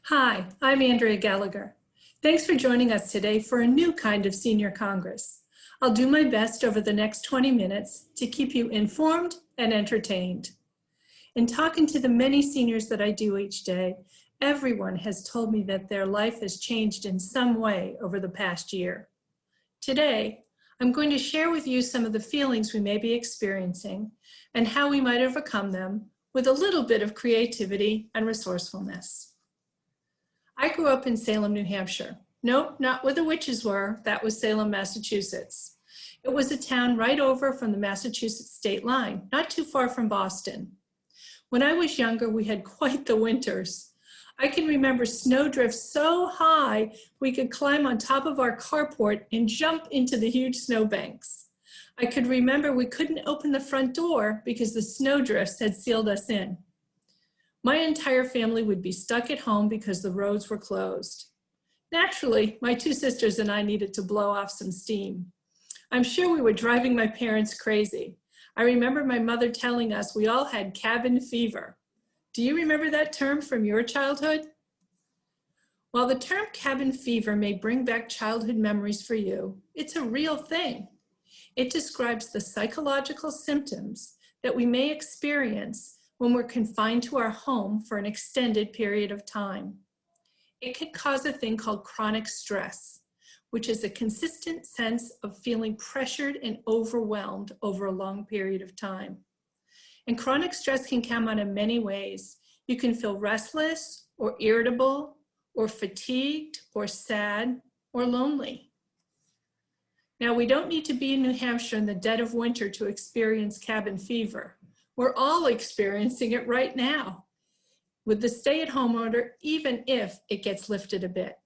Hi, I'm Andrea Gallagher. Thanks for joining us today for a new kind of Senior Congress. I'll do my best over the next 20 minutes to keep you informed and entertained. In talking to the many seniors that I do each day, everyone has told me that their life has changed in some way over the past year. Today, I'm going to share with you some of the feelings we may be experiencing and how we might overcome them with a little bit of creativity and resourcefulness. I grew up in Salem, New Hampshire. Nope, not where the witches were. That was Salem, Massachusetts. It was a town right over from the Massachusetts state line, not too far from Boston. When I was younger, we had quite the winters. I can remember snowdrifts so high we could climb on top of our carport and jump into the huge snowbanks. I could remember we couldn't open the front door because the snowdrifts had sealed us in. My entire family would be stuck at home because the roads were closed. Naturally, my two sisters and I needed to blow off some steam. I'm sure we were driving my parents crazy. I remember my mother telling us we all had cabin fever. Do you remember that term from your childhood? While the term cabin fever may bring back childhood memories for you, it's a real thing. It describes the psychological symptoms that we may experience when we're confined to our home for an extended period of time. It could cause a thing called chronic stress, which is a consistent sense of feeling pressured and overwhelmed over a long period of time. And chronic stress can come out in many ways. You can feel restless or irritable or fatigued or sad or lonely. Now, we don't need to be in New Hampshire in the dead of winter to experience cabin fever. We're all experiencing it right now with the stay-at-home order, even if it gets lifted a bit.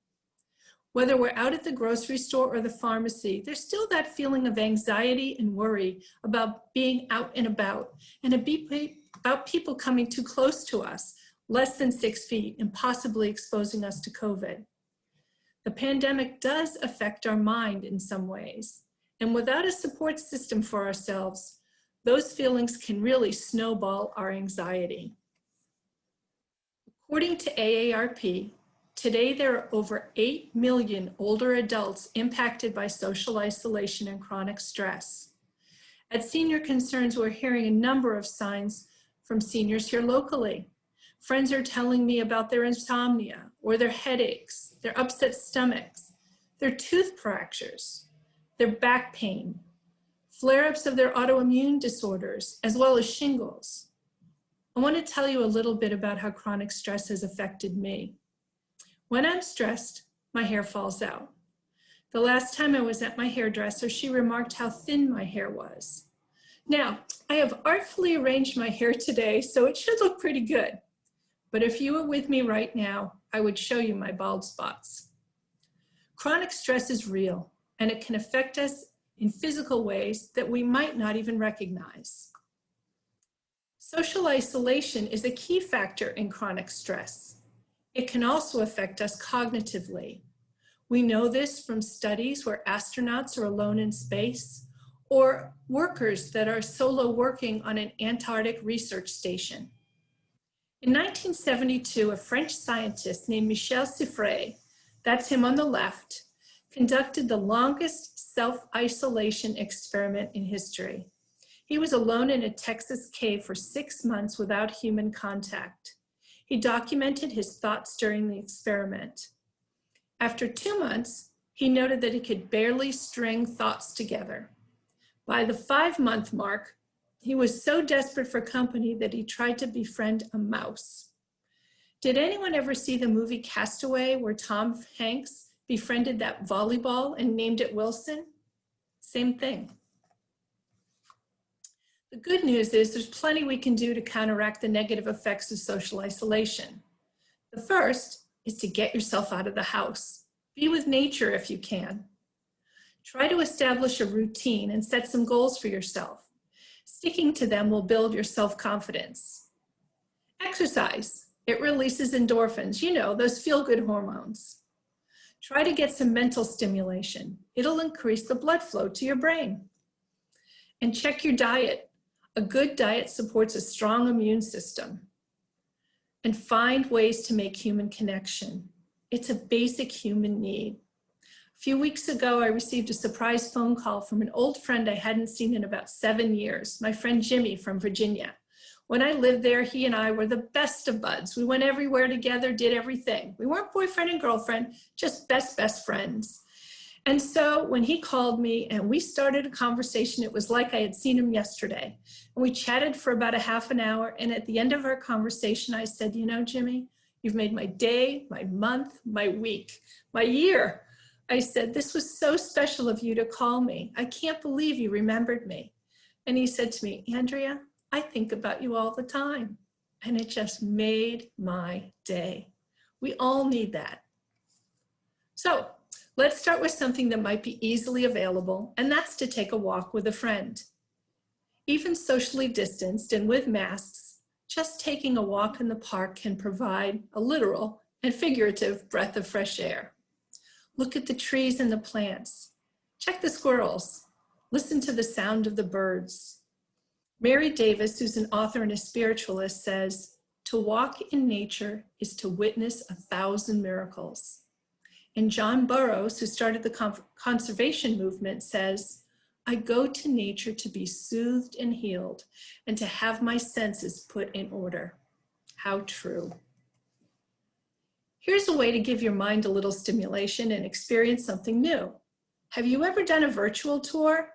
Whether we're out at the grocery store or the pharmacy, there's still that feeling of anxiety and worry about being out and about people coming too close to us, less than 6 feet, and possibly exposing us to COVID. The pandemic does affect our mind in some ways, and without a support system for ourselves, those feelings can really snowball our anxiety. According to AARP, today there are over 8 million older adults impacted by social isolation and chronic stress. At Senior Concerns, we're hearing a number of signs from seniors here locally. Friends are telling me about their insomnia or their headaches, their upset stomachs, their tooth fractures, their back pain, flare-ups of their autoimmune disorders, as well as shingles. I want to tell you a little bit about how chronic stress has affected me. When I'm stressed, my hair falls out. The last time I was at my hairdresser, she remarked how thin my hair was. Now, I have artfully arranged my hair today, so it should look pretty good. But if you were with me right now, I would show you my bald spots. Chronic stress is real, and it can affect us in physical ways that we might not even recognize. Social isolation is a key factor in chronic stress. It can also affect us cognitively. We know this from studies where astronauts are alone in space, or workers that are solo working on an Antarctic research station. In 1972, a French scientist named Michel Siffre, that's him on the left, conducted the longest self-isolation experiment in history. He was alone in a Texas cave for 6 months without human contact. He documented his thoughts during the experiment. After 2 months, he noted that he could barely string thoughts together. By the 5-month mark, he was so desperate for company that he tried to befriend a mouse. Did anyone ever see the movie Castaway, where Tom Hanks befriended that volleyball and named it Wilson? Same thing. The good news is there's plenty we can do to counteract the negative effects of social isolation. The first is to get yourself out of the house. Be with nature if you can. Try to establish a routine and set some goals for yourself. Sticking to them will build your self-confidence. Exercise. It releases endorphins, you know, those feel-good hormones. Try to get some mental stimulation. It'll increase the blood flow to your brain. And check your diet. A good diet supports a strong immune system. and find ways to make human connection. It's a basic human need. A few weeks ago, I received a surprise phone call from an old friend I hadn't seen in about 7 years, my friend Jimmy from Virginia. When I lived there, he and I were the best of buds. We went everywhere together, did everything. We weren't boyfriend and girlfriend, just best friends. And so when he called me and we started a conversation, it was like I had seen him yesterday. And we chatted for about a half an hour. And at the end of our conversation, I said, you know, Jimmy, you've made my day, my month, my week, my year. I said, this was so special of you to call me. I can't believe you remembered me. And he said to me, Andrea, I think about you all the time. And it just made my day. We all need that. So let's start with something that might be easily available, and that's to take a walk with a friend. Even socially distanced and with masks, just taking a walk in the park can provide a literal and figurative breath of fresh air. Look at the trees and the plants. Check the squirrels. Listen to the sound of the birds. Mary Davis, who's an author and a spiritualist, says, to walk in nature is to witness 1,000 miracles. And John Burroughs, who started the conservation movement, says, I go to nature to be soothed and healed and to have my senses put in order. How true. Here's a way to give your mind a little stimulation and experience something new. Have you ever done a virtual tour?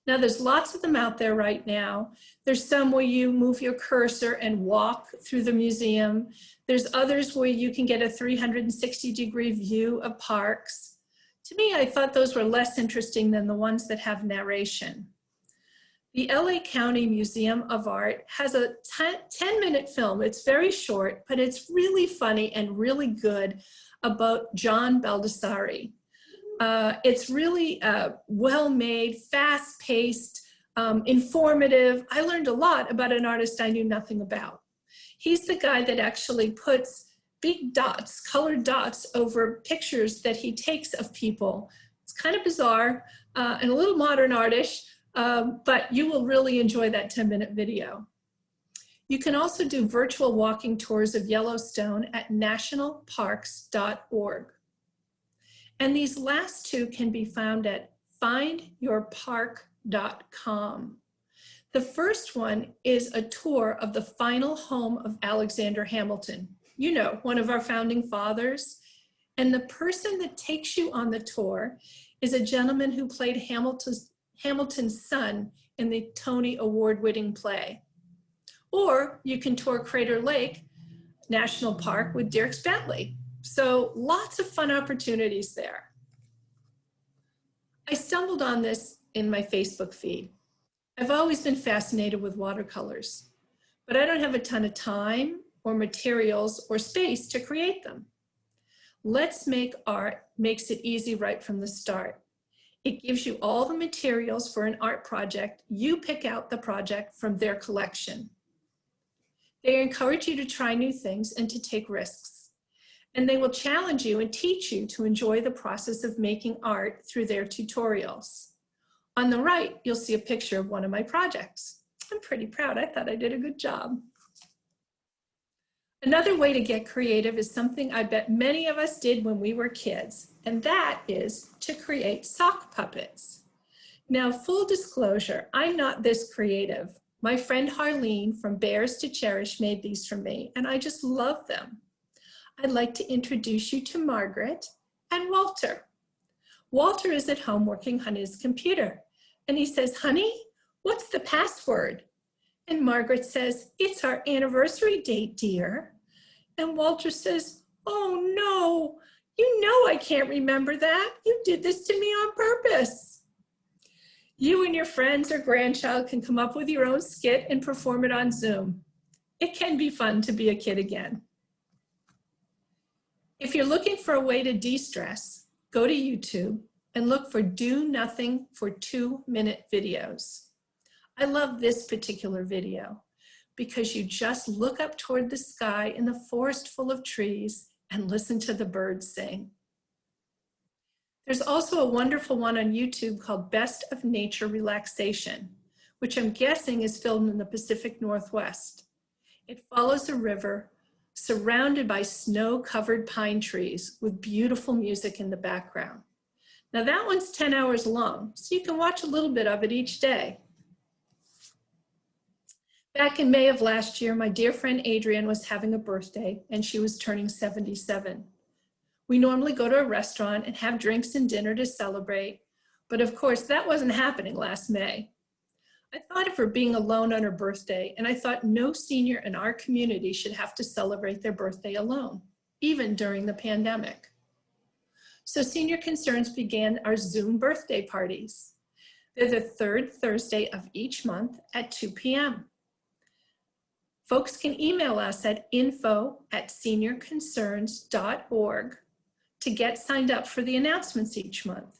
Now, there's lots of them out there right now. There's some where you move your cursor and walk through the museum. There's others where you can get a 360-degree view of parks. To me, I thought those were less interesting than the ones that have narration. The LA County Museum of Art has a 10-minute film. It's very short, but it's really funny and really good about John Baldessari. It's really well-made, fast-paced, informative. I learned a lot about an artist I knew nothing about. He's the guy that actually puts big dots, colored dots over pictures that he takes of people. It's kind of bizarre and a little modern artish, but you will really enjoy that 10-minute video. You can also do virtual walking tours of Yellowstone at nationalparks.org. And these last two can be found at findyourpark.com. The first one is a tour of the final home of Alexander Hamilton. You know, one of our founding fathers. And the person that takes you on the tour is a gentleman who played Hamilton's son in the Tony Award-winning play. Or you can tour Crater Lake National Park with Dierks Bentley. So lots of fun opportunities there. I stumbled on this in my Facebook feed. I've always been fascinated with watercolors, but I don't have a ton of time or materials or space to create them. Let's Make Art makes it easy right from the start. It gives you all the materials for an art project. You pick out the project from their collection. They encourage you to try new things and to take risks. And they will challenge you and teach you to enjoy the process of making art through their tutorials. On the right, you'll see a picture of one of my projects. I'm pretty proud. I thought I did a good job. Another way to get creative is something I bet many of us did when we were kids, and that is to create sock puppets. Now, full disclosure, I'm not this creative. My friend Harleen from Bears to Cherish made these for me, and I just love them. I'd like to introduce you to Margaret and Walter. Walter is at home working on his computer, and he says, honey, what's the password? And Margaret says, it's our anniversary date, dear. And Walter says, oh no, you know I can't remember that. You did this to me on purpose. You and your friends or grandchild can come up with your own skit and perform it on Zoom. It can be fun to be a kid again. If you're looking for a way to de-stress, go to YouTube and look for Do Nothing for 2-minute videos. I love this particular video because you just look up toward the sky in the forest full of trees and listen to the birds sing. There's also a wonderful one on YouTube called Best of Nature Relaxation, which I'm guessing is filmed in the Pacific Northwest. It follows a river, surrounded by snow-covered pine trees with beautiful music in the background. Now that one's 10 hours long, so you can watch a little bit of it each day. Back in May of last year, my dear friend Adrian was having a birthday and she was turning 77. We normally go to a restaurant and have drinks and dinner to celebrate, but of course that wasn't happening last May. I thought of her being alone on her birthday, and I thought no senior in our community should have to celebrate their birthday alone, even during the pandemic. So Senior Concerns began our Zoom birthday parties. They're the third Thursday of each month at 2 p.m. Folks can email us at info@seniorconcerns.org to get signed up for the announcements each month.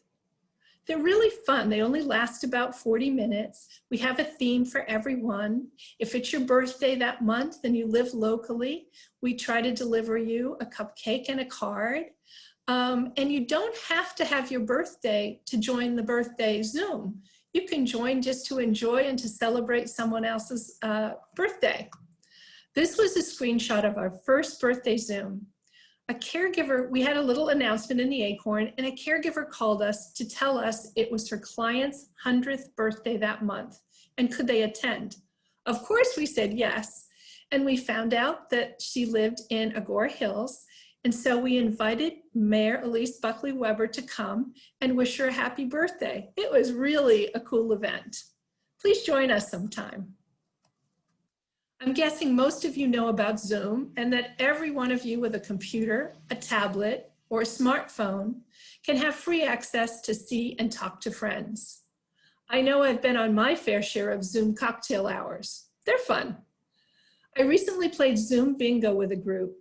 They're really fun. They only last about 40 minutes. We have a theme for everyone. If it's your birthday that month and you live locally, we try to deliver you a cupcake and a card. And you don't have to have your birthday to join the birthday Zoom. You can join just to enjoy and to celebrate someone else's birthday. This was a screenshot of our first birthday Zoom. A caregiver, we had a little announcement in the Acorn, and a caregiver called us to tell us it was her client's 100th birthday that month, and could they attend? Of course we said yes, and we found out that she lived in Agora Hills, and so we invited Mayor Elise Buckley-Weber to come and wish her a happy birthday. It was really a cool event. Please join us sometime. I'm guessing most of you know about Zoom and that every one of you with a computer, a tablet, or a smartphone can have free access to see and talk to friends. I know I've been on my fair share of Zoom cocktail hours. They're fun. I recently played Zoom bingo with a group.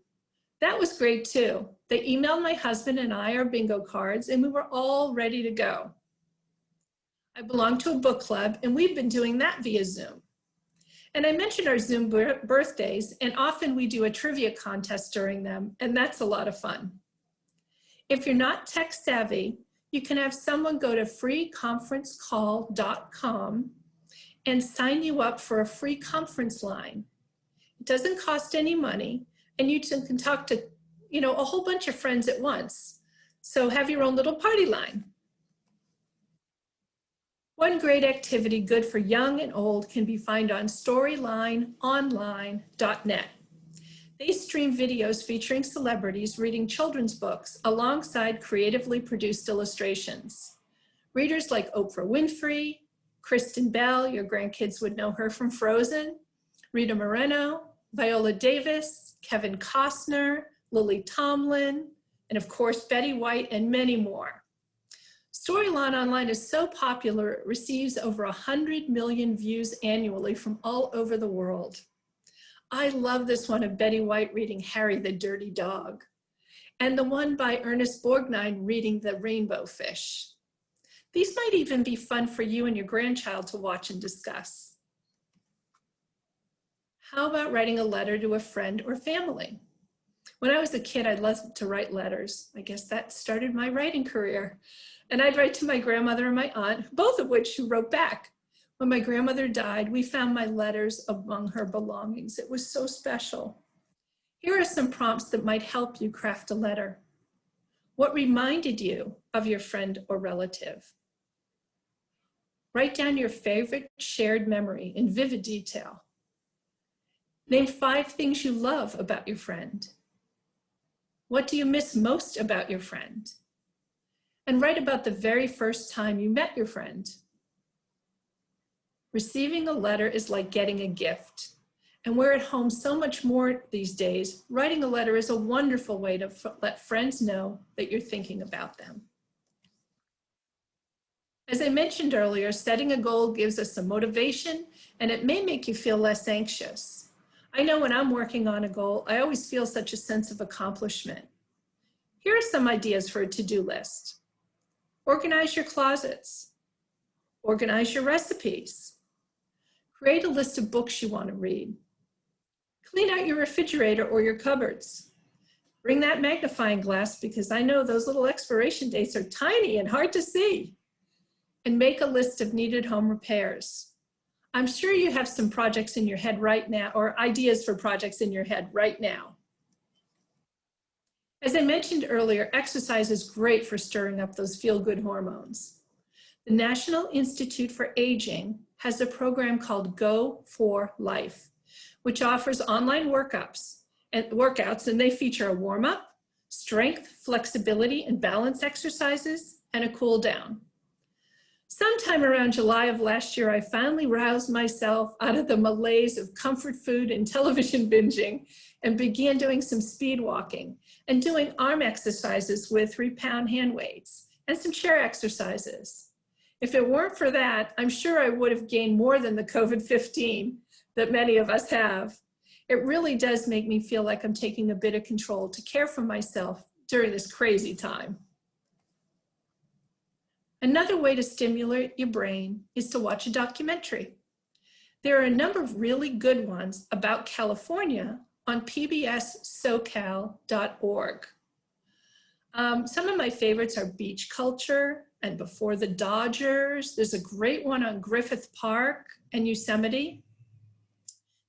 That was great too. They emailed my husband and I our bingo cards and we were all ready to go. I belong to a book club and we've been doing that via Zoom. And I mentioned our Zoom birthdays, and often we do a trivia contest during them, and that's a lot of fun. If you're not tech savvy, you can have someone go to freeconferencecall.com and sign you up for a free conference line. It doesn't cost any money, and you can talk to, a whole bunch of friends at once. So have your own little party line. One great activity good for young and old can be found on storylineonline.net. They stream videos featuring celebrities reading children's books alongside creatively produced illustrations. Readers like Oprah Winfrey, Kristen Bell, your grandkids would know her from Frozen, Rita Moreno, Viola Davis, Kevin Costner, Lily Tomlin, and of course Betty White, and many more. Storyline Online is so popular, it receives over 100 million views annually from all over the world. I love this one of Betty White reading Harry the Dirty Dog, and the one by Ernest Borgnine reading The Rainbow Fish. These might even be fun for you and your grandchild to watch and discuss. How about writing a letter to a friend or family? When I was a kid, I loved to write letters. I guess that started my writing career. And I'd write to my grandmother and my aunt, both of which who wrote back. When my grandmother died, we found my letters among her belongings. It was so special. Here are some prompts that might help you craft a letter. What reminded you of your friend or relative? Write down your favorite shared memory in vivid detail. Name 5 things you love about your friend. What do you miss most about your friend? And write about the very first time you met your friend. Receiving a letter is like getting a gift. And we're at home so much more these days, writing a letter is a wonderful way to let friends know that you're thinking about them. As I mentioned earlier, setting a goal gives us some motivation, and it may make you feel less anxious. I know when I'm working on a goal, I always feel such a sense of accomplishment. Here are some ideas for a to-do list. Organize your closets. Organize your recipes. Create a list of books you want to read. Clean out your refrigerator or your cupboards. Bring that magnifying glass because I know those little expiration dates are tiny and hard to see. And make a list of needed home repairs. I'm sure you have some projects in your head right now, or ideas for projects in your head right now. As I mentioned earlier, exercise is great for stirring up those feel-good hormones. The National Institute for Aging has a program called Go for Life, which offers online workouts, and they feature a warm-up, strength, flexibility, and balance exercises, and a cool down. Sometime around July of last year, I finally roused myself out of the malaise of comfort food and television binging and began doing some speed walking and doing arm exercises with 3-pound hand weights and some chair exercises. If it weren't for that, I'm sure I would have gained more than the COVID-15 that many of us have. It really does make me feel like I'm taking a bit of control to care for myself during this crazy time. Another way to stimulate your brain is to watch a documentary. There are a number of really good ones about California on pbssocal.org. Some of my favorites are Beach Culture and Before the Dodgers. There's a great one on Griffith Park and Yosemite.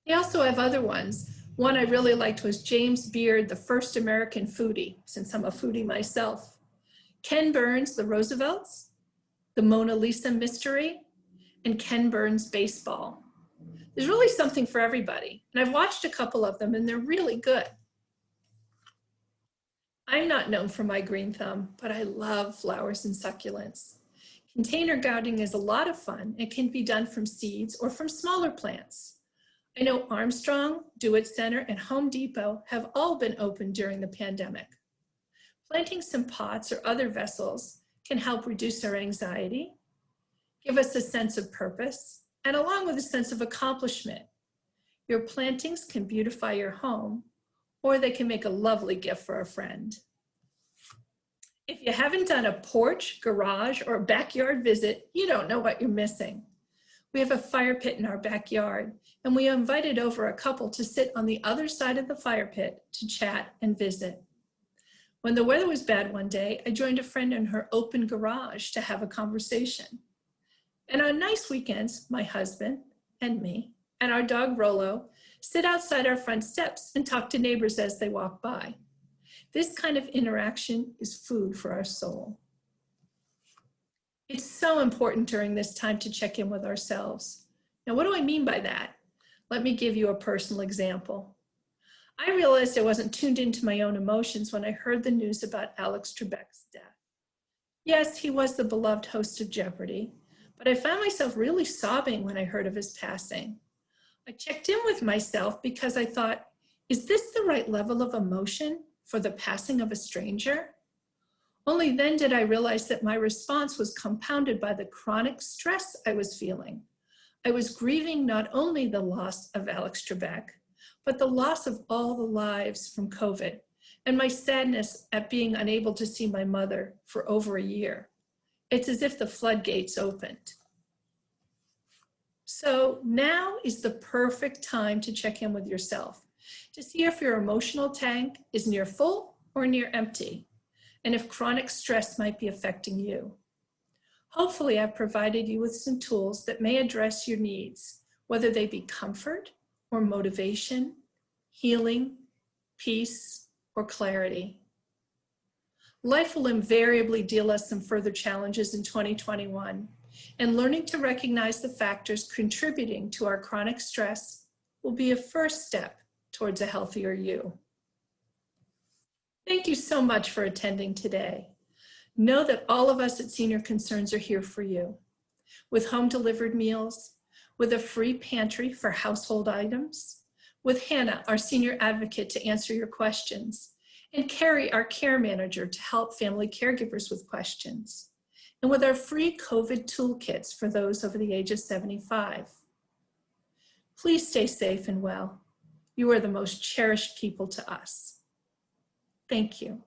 They also have other ones. One I really liked was James Beard, the First American Foodie, since I'm a foodie myself. Ken Burns, The Roosevelts, The Mona Lisa Mystery, and Ken Burns Baseball. There's really something for everybody, and I've watched a couple of them and they're really good. I'm not known for my green thumb, but I love flowers and succulents. Container gardening is a lot of fun. It can be done from seeds or from smaller plants. I know Armstrong, Do It Center, and Home Depot have all been open during the pandemic. Planting some pots or other vessels can help reduce our anxiety, give us a sense of purpose, and along with a sense of accomplishment. Your plantings can beautify your home, or they can make a lovely gift for a friend. If you haven't done a porch, garage, or backyard visit, you don't know what you're missing. We have a fire pit in our backyard, and we invited over a couple to sit on the other side of the fire pit to chat and visit. When the weather was bad one day, I joined a friend in her open garage to have a conversation. And on nice weekends, my husband and me and our dog Rolo sit outside our front steps and talk to neighbors as they walk by. This kind of interaction is food for our soul. It's so important during this time to check in with ourselves. Now, what do I mean by that? Let me give you a personal example. I realized I wasn't tuned into my own emotions when I heard the news about Alex Trebek's death. Yes, he was the beloved host of Jeopardy, but I found myself really sobbing when I heard of his passing. I checked in with myself because I thought, is this the right level of emotion for the passing of a stranger? Only then did I realize that my response was compounded by the chronic stress I was feeling. I was grieving not only the loss of Alex Trebek, but the loss of all the lives from COVID and my sadness at being unable to see my mother for over a year. It's as if the floodgates opened. So now is the perfect time to check in with yourself to see if your emotional tank is near full or near empty, and if chronic stress might be affecting you. Hopefully, I've provided you with some tools that may address your needs, whether they be comfort or motivation, healing, peace, or clarity. Life will invariably deal us some further challenges in 2021, and learning to recognize the factors contributing to our chronic stress will be a first step towards a healthier you. Thank you so much for attending today. Know that all of us at Senior Concerns are here for you, with home delivered meals, with a free pantry for household items, with Hannah, our senior advocate, to answer your questions, and Carrie, our care manager, to help family caregivers with questions, and with our free COVID toolkits for those over the age of 75. Please stay safe and well. You are the most cherished people to us. Thank you.